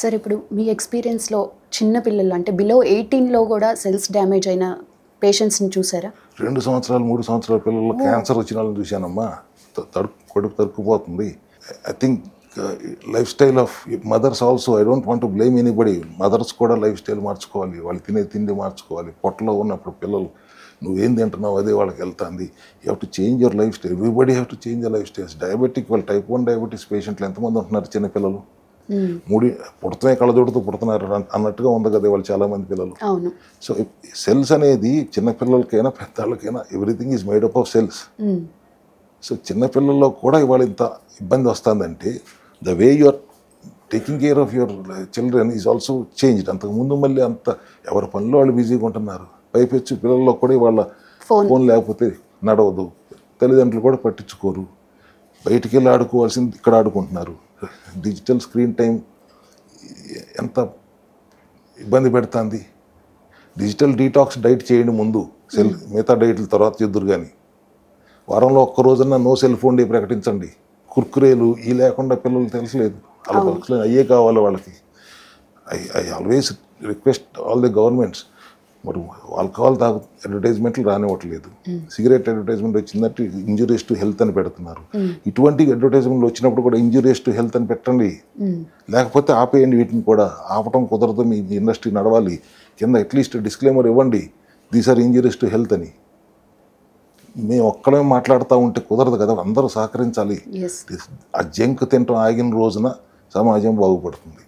Sir ఇప్పుడు మీ ఎక్స్‌పీరియన్స్‌లో చిన్న పిల్లలు అంటే బిలో 18లో కూడా సెల్స్ డ్యామేజ్ అయిన పేషెంట్స్‌ని చూసారా? 2 సంవత్సరాలు 3 సంవత్సరాల పిల్లల్లో క్యాన్సర్ వచ్చిన వాళ్ళని చూశానమ్మా. కడుపు తరుక్కుపోతుంది. I think lifestyle of mothers also. I don't want to blame anybody. Mothers కూడా లైఫ్ స్టైల్ మార్చుకోవాలి, వాళ్ళు తినే తిండి మార్చుకోవాలి. పొట్టలో ఉన్నప్పుడు పిల్లలు నువ్వేం తింటున్నావు అదే వాళ్ళకి వెళ్తుంది. You have to change your life style. Everybody have to change your life styles. Diabetic వాళ్ళు టైప్ 1 డయాబెటీస్ పేషెంట్లు ఎంతమంది ఉంటున్నారు చిన్నపిల్లలు? పుడతమే కళ్ళజోడుతూ పుడుతున్నారు అన్నట్టుగా ఉంది కదా వాళ్ళు చాలామంది పిల్లలు. అవును. సో సెల్స్ అనేది చిన్నపిల్లలకైనా పెద్దవాళ్ళకైనా everything is made up of cells. So చిన్నపిల్లల్లో కూడా ఇవాళ ఇంత ఇబ్బంది వస్తుందంటే the way you are taking care of your children is also changed. అంతకుముందు మళ్ళీ అంత ఎవరి పనిలో వాళ్ళు బిజీగా ఉంటున్నారు. పైపెచ్చు పిల్లల్లో కూడా వాళ్ళ ఫోన్ లేకపోతే నడవదు. తల్లిదండ్రులు కూడా పట్టించుకోరు. బయటికి వెళ్ళి ఆడుకోవాల్సింది ఇక్కడ ఆడుకుంటున్నారు. డిజిటల్ స్క్రీన్ టైం ఎంత ఇబ్బంది పెడుతుంది. డిజిటల్ డీటాక్స్ డైట్ చేయండి ముందు, మిగతా డైట్ల తర్వాత చేద్దురు. కానీ వారంలో ఒక్క రోజన్నా నో సెల్ ఫోన్ డే ప్రకటించండి. కుర్కురేలు ఈ లేకుండా పిల్లలు తెలిసలేదు. వాళ్ళ అయ్యే కావాలి వాళ్ళకి. I always request all the governments. మరి ఆల్కహాల్ అడ్వర్టైజ్మెంట్లు రానివ్వట్లేదు. సిగరెట్ అడ్వర్టైజ్మెంట్ వచ్చిందంటే ఇంజురీస్ టు హెల్త్ అని పెడుతున్నారు. ఇటువంటి అడ్వర్టైజ్మెంట్లు వచ్చినప్పుడు కూడా ఇంజురీస్ టు హెల్త్ అని పెట్టండి. లేకపోతే ఆపేయండి. వీటిని కూడా ఆపటం కుదరదు. మీ ఇండస్ట్రీ నడవాలి. కింద అట్లీస్ట్ డిస్క్లైమర్ ఇవ్వండి, these are injuries to health అని. మేము ఒక్కడే మాట్లాడుతూ ఉంటే కుదరదు కదా, అందరూ సహకరించాలి. ఆ జంక్ తినటం ఆగిన రోజున సమాజం బాగుపడుతుంది.